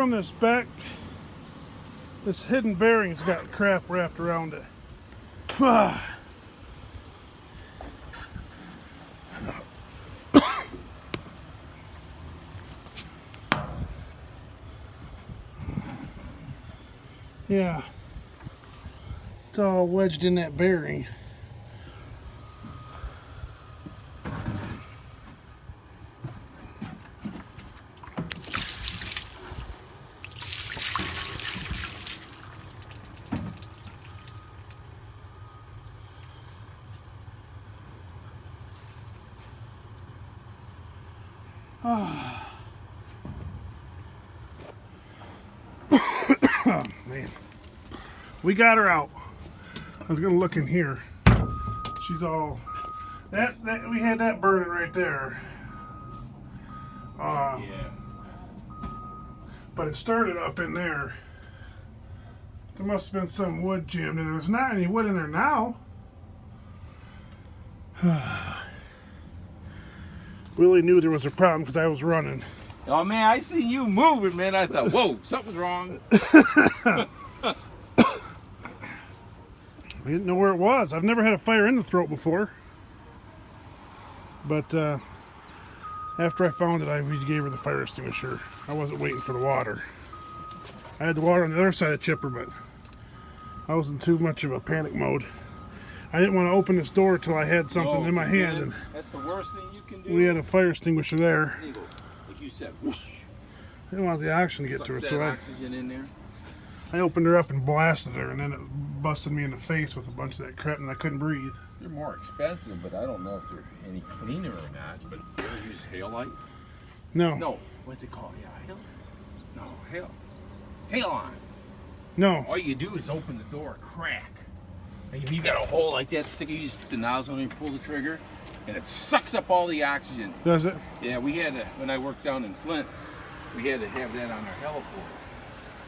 From this back, this hidden bearing's got crap wrapped around it. Yeah, it's all wedged in that bearing. Oh, man. We got her out. I was gonna look in here. She's all that we had that burning right there. Yeah. But it started up in there. There must have been some wood jammed in there. There's not any wood in there now. Willie knew there was a problem because I was running. Oh man, I seen you moving, man. I thought, whoa, something's wrong. I didn't know where it was. I've never had a fire in the throat before. But after I found it, we gave her the fire extinguisher. I wasn't waiting for the water. I had the water on the other side of the chipper, but I was in too much of a panic mode. I didn't want to open this door until I had something in my hand. And that's the worst thing you can do. We had a fire extinguisher there. Like you said, whoosh. I didn't want the oxygen to get to her, so oxygen in there. I opened her up and blasted her, and then it busted me in the face with a bunch of that crap, and I couldn't breathe. They're more expensive, but I don't know if they're any cleaner or not. But you ever use Halite? No. No. What's it called? Yeah, Hale? No, Hale. Halon. No. All you do is open the door, crack. And if you got a hole like that, stick it, you just stick the nozzle and you pull the trigger, and it sucks up all the oxygen. Does it? Yeah, we had to, when I worked down in Flint, we had to have that on our heliport.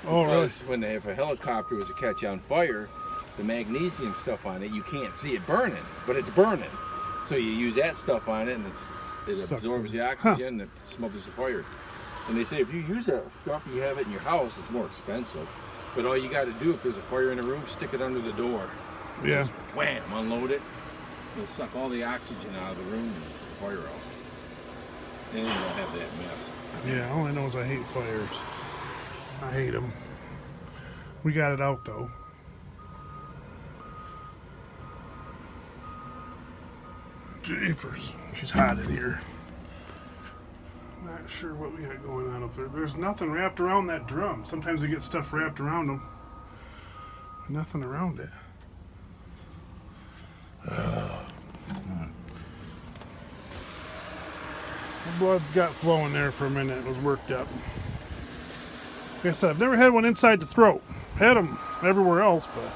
Oh, really? When if a helicopter was to catch on fire, the magnesium stuff on it, you can't see it burning, but it's burning. So you use that stuff on it, and it absorbs the oxygen and it smothers the fire. And they say if you use that stuff and you have it in your house, it's more expensive. But all you got to do, if there's a fire in a room, stick it under the door. Yeah. Just wham, unload it. It'll suck all the oxygen out of the room and put the fire out. Then you won't have that mess. Yeah, all I know is I hate fires. I hate them. We got it out though. Jeepers, she's hot in here. Not sure what we got going on up there. There's nothing wrapped around that drum. Sometimes they get stuff wrapped around them. Nothing around it. The blood got flowing there for a minute. It was worked up. Like I said, I've never had one inside the throat. Had them everywhere else, but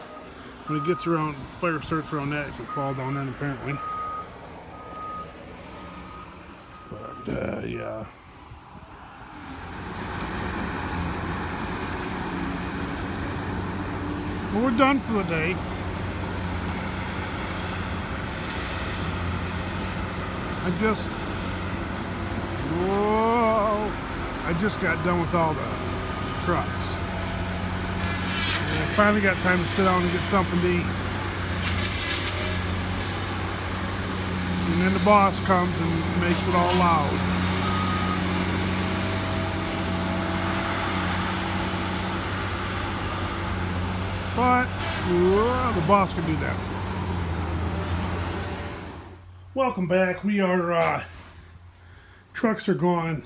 when it gets around, fire starts around that, it can fall down then apparently. But yeah. Well, we're done for the day. I just got done with all the trucks. And I finally got time to sit down and get something to eat. And then the boss comes and makes it all loud. But the boss can do that. Welcome back. We are trucks are gone,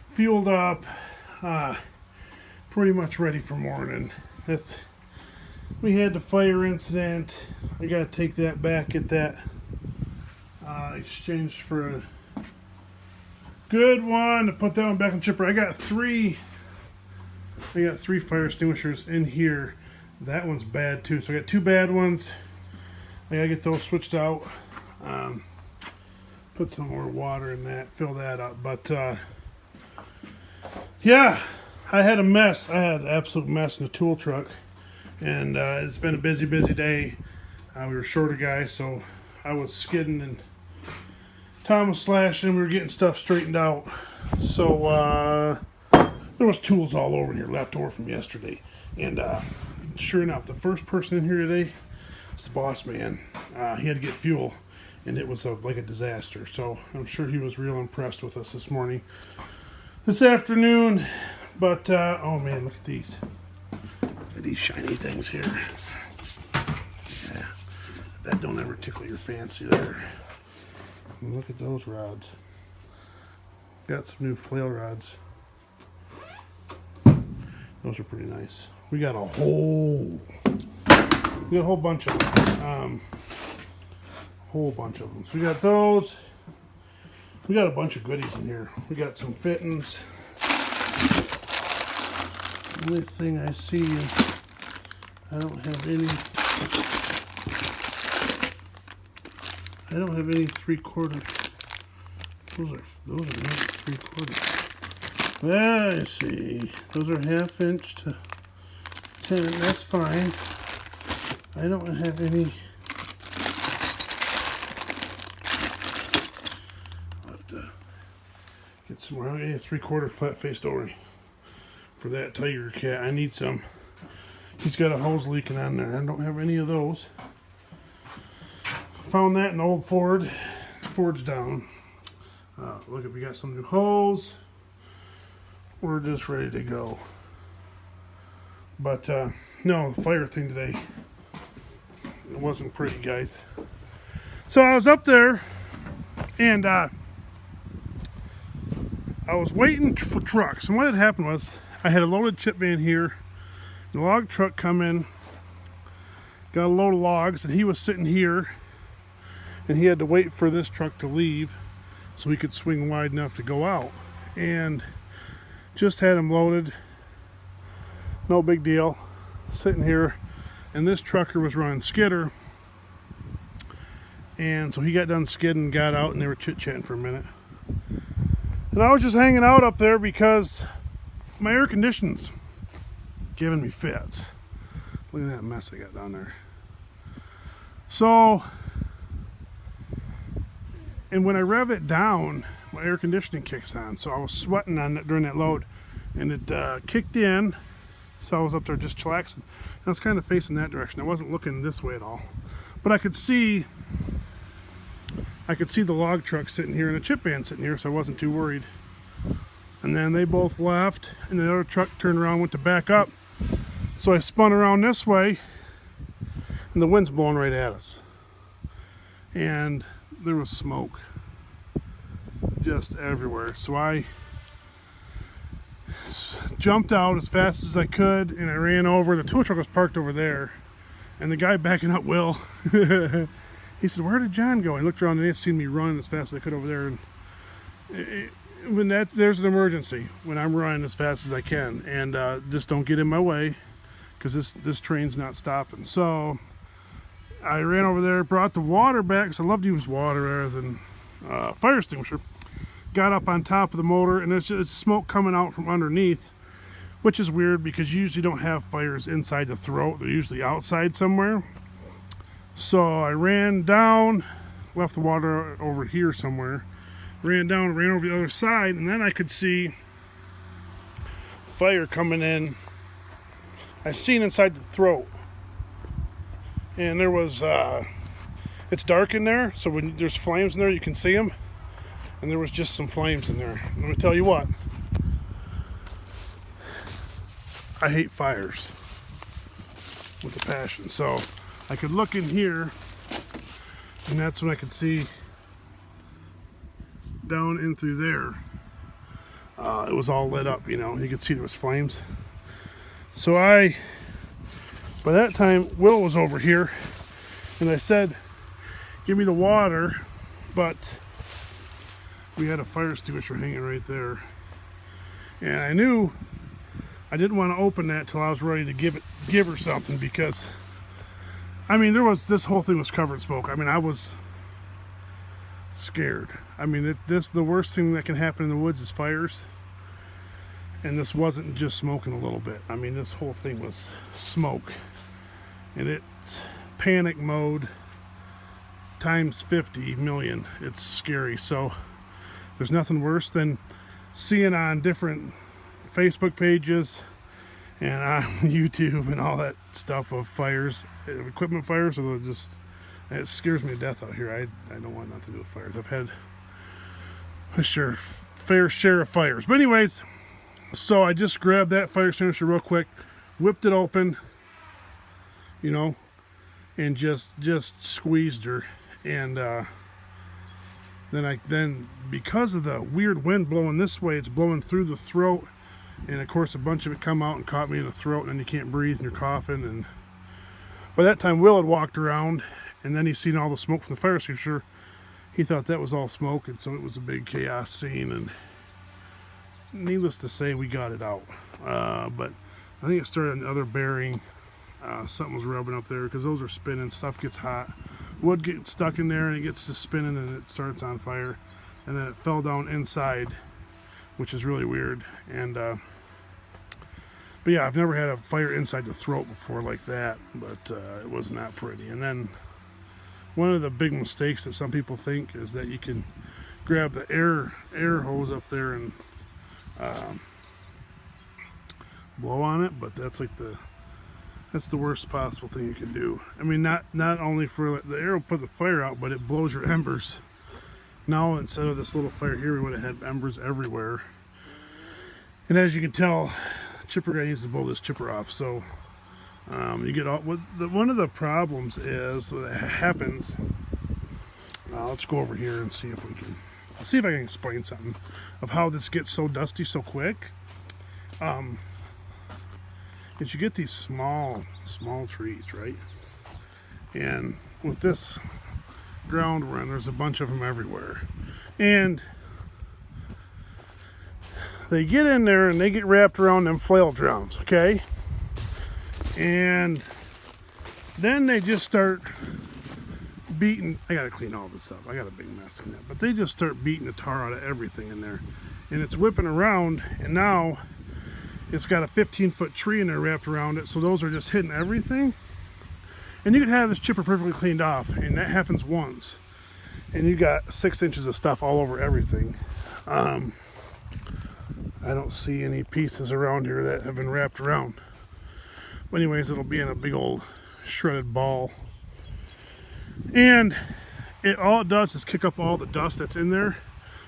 fueled up, pretty much ready for morning. We had the fire incident. I gotta take that back, get that exchanged for a good one to put that one back in the chipper. I got three fire extinguishers in here. That one's bad too, so I got two bad ones. I gotta get those switched out. Put some more water in that, fill that up. But yeah, I had a mess. I had an absolute mess in the tool truck, and it's been a busy day. We were short a guy, so I was skidding and Tom was slashing. We were getting stuff straightened out. So there was tools all over in here left over from yesterday. And sure enough, the first person in here today was the boss man. He had to get fuel, and it was like a disaster. So I'm sure he was real impressed with us this morning, this afternoon. But oh man, look at these. Look at these shiny things here. Yeah, that don't ever tickle your fancy there. And look at those rods. Got some new flail rods. Those are pretty nice. We got a whole bunch of them. Whole bunch of them. So we got those. We got a bunch of goodies in here. We got some fittings. The only thing I see is I don't have any 3/4. Those are not 3/4. I see. Those are 1/2 inch to 10. That's fine. I don't have any. I'll have to get some more. I need a 3/4 flat faced O-ring for that Tiger cat. I need some. He's got a hose leaking on there. I don't have any of those. Found that in the old Ford. Ford's down. Look, we got some new hose. We're just ready to go. But no, the fire thing today, it wasn't pretty, guys. So I was up there, and I was waiting for trucks. And what had happened was I had a loaded chip van here. The log truck come in, got a load of logs, and he was sitting here, and he had to wait for this truck to leave so he could swing wide enough to go out. And just had him loaded, no big deal, sitting here, and this trucker was running skidder, and so he got done skidding, got out, and they were chit-chatting for a minute. And I was just hanging out up there because my air conditioning's giving me fits. Look at that mess I got down there. So, and when I rev it down, my air conditioning kicks on. So I was sweating on it during that load, and it kicked in. So I was up there just chillaxing. I was kind of facing that direction. I wasn't looking this way at all, but I could see the log truck sitting here and a chip van sitting here, so I wasn't too worried. And then they both left, and the other truck turned around, went to back up. So I spun around this way, and the wind's blowing right at us. And there was smoke just everywhere. So I jumped out as fast as I could, and I ran over. The tool truck was parked over there, and the guy backing up, Will, he said, "Where did John go?" He looked around and he seen me running as fast as I could over there. And there's an emergency when I'm running as fast as I can, and just don't get in my way, because this train's not stopping. So I ran over there, brought the water back, because I love to use water rather than fire extinguisher. Got up on top of the motor, and there's just smoke coming out from underneath, which is weird because you usually don't have fires inside the throat. They're usually outside somewhere. So I ran down, left the water over here somewhere, ran down, ran over the other side, and then I could see fire coming in. I seen inside the throat, and there was it's dark in there, so when there's flames in there you can see them, and there was just some flames in there. Let me tell you what, I hate fires with a passion. So I could look in here, and that's when I could see down in through there. It was all lit up, you know, you could see there was flames. So by that time, Will was over here, and I said, "Give me the water," but we had a fire extinguisher hanging right there, and I knew I didn't want to open that till I was ready to give her something, because I mean, this whole thing was covered in smoke. I mean, I was scared. I mean, the worst thing that can happen in the woods is fires, and this wasn't just smoking a little bit. I mean, this whole thing was smoke, and it's panic mode times 50 million. It's scary. So there's nothing worse than seeing on different Facebook pages and on YouTube and all that stuff of fires, equipment fires. So it scares me to death out here. I don't want nothing to do with fires. I've had a fair share of fires. But anyways, so I just grabbed that fire extinguisher real quick, whipped it open, you know, and just squeezed her. And then because of the weird wind blowing this way, it's blowing through the throat, and of course a bunch of it come out and caught me in the throat, and then you can't breathe and you're coughing. And by that time Will had walked around, and then he seen all the smoke from the fire extinguisher. He thought that was all smoke, and so it was a big chaos scene. And needless to say, we got it out. But I think it started on the other bearing. Something was rubbing up there because those are spinning. Stuff gets hot. Wood gets stuck in there and it gets to spinning and it starts on fire. And then it fell down inside, which is really weird. And but yeah, I've never had a fire inside the throat before like that, but it was not pretty. And then one of the big mistakes that some people think is that you can grab the air hose up there and blow on it, but that's the worst possible thing you can do. I mean, not only for the air will put the fire out, but it blows your embers. Now instead of this little fire here, we would have had embers everywhere. And as you can tell, chipper guy needs to blow this chipper off. So you get all one of the problems is that happens. Let's go over here and see if we can. I'll see if I can explain something of how this gets so dusty so quick. Is you get these small trees, right? And with this ground we're in, there's a bunch of them everywhere. And they get in there and they get wrapped around them flail drums, okay? And then they just start beating. I gotta clean all this up. I got a big mess in that. But they just start beating the tar out of everything in there. And it's whipping around, and now it's got a 15-foot tree in there wrapped around it, so those are just hitting everything. And you can have this chipper perfectly cleaned off, and that happens once. And you got 6 inches of stuff all over everything. I don't see any pieces around here that have been wrapped around. But anyways, it'll be in a big old shredded ball. And all it does is kick up all the dust that's in there,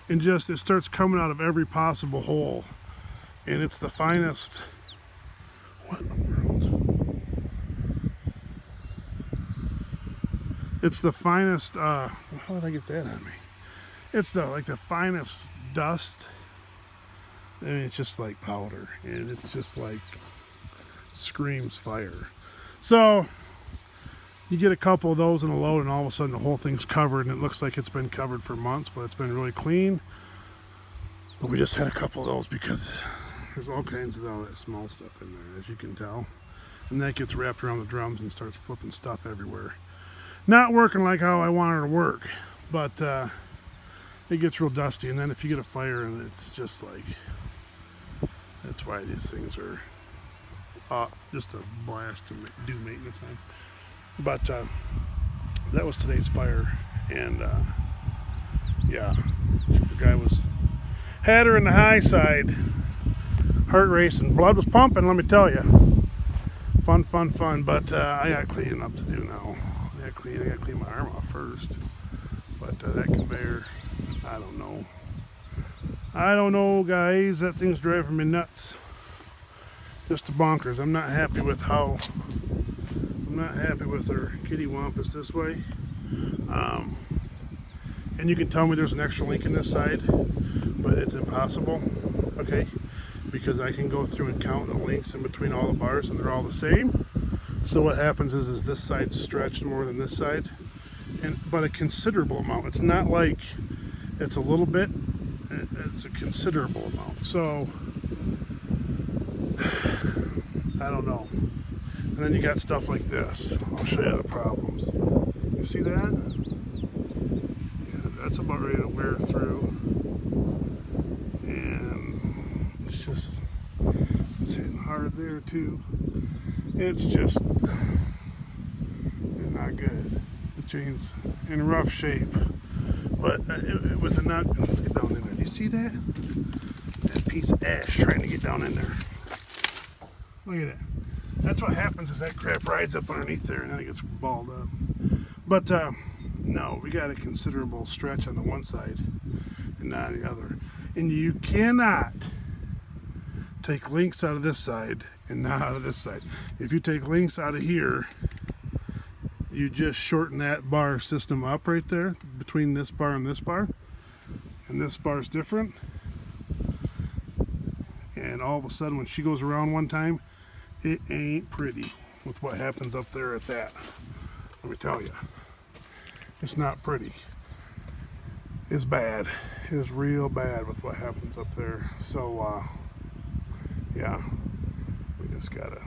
and just it starts coming out of every possible hole. And it's the finest. What in the world? It's the finest. How did I get that on me? It's the finest dust. I mean, it's just like powder, and it's just like screams fire. So you get a couple of those in a load, and all of a sudden the whole thing's covered, and it looks like it's been covered for months, but it's been really clean. But we just had a couple of those because there's all kinds of all that small stuff in there, as you can tell. And that gets wrapped around the drums and starts flipping stuff everywhere. Not working like how I want her to work, but it gets real dusty. And then if you get a fire, and it's just like, that's why these things are just a blast to do maintenance on. But that was today's fire. And yeah, the guy had her in the high side. Heart racing, blood was pumping, let me tell you. Fun, but I got cleaning up to do now. I got to clean my arm off first. But that conveyor, I don't know, guys. That thing's driving me nuts. Just bonkers. I'm not happy with her kitty wampus this way. And you can tell me there's an extra link in this side, but it's impossible, okay? Because I can go through and count the links in between all the bars, and they're all the same. So what happens is this side's stretched more than this side, but a considerable amount. It's not like it's a little bit, it's a considerable amount. So I don't know. And then you got stuff like this. I'll show you the problems. You see that? Yeah, that's about ready to wear through. And it's just, it's hitting hard there too. It's just not good. The chain's in rough shape. But it was a not, get down in there. Do you see that? That piece of ash trying to get down in there. Look at it. That's what happens is that crap rides up underneath there and then it gets balled up. But no, we got a considerable stretch on the one side and not on the other. And you cannot take links out of this side and not out of this side. If you take links out of here, you just shorten that bar system up right there between this bar and this bar. And this bar is different. And all of a sudden when she goes around one time, it ain't pretty with what happens up there at that. Let me tell you, it's not pretty. It's bad. It's real bad with what happens up there. So yeah, we just gotta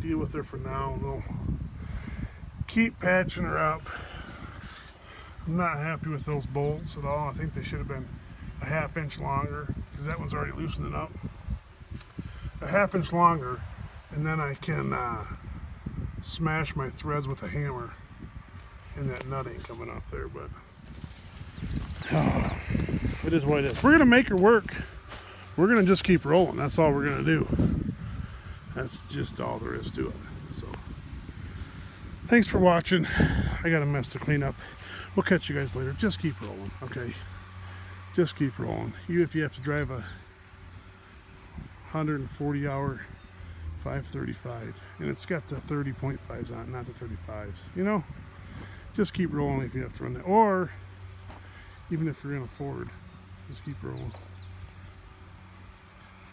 deal with her for now. We'll keep patching her up. I'm not happy with those bolts at all. I think they should have been a 1/2 inch longer because that one's already loosening up. A 1/2 inch longer, and then I can smash my threads with a hammer, and that nut ain't coming off there. But it is what it is. We're gonna make her work. We're gonna just keep rolling. That's all we're gonna do. That's just all there is to it. So thanks for watching. I got a mess to clean up. We'll catch you guys later. Just keep rolling, okay? Just keep rolling. Even if you have to drive a 140 hour 535 and it's got the 30.5s on it, not the 35s, you know, just keep rolling if you have to run that, or even if you're in a Ford, just keep rolling.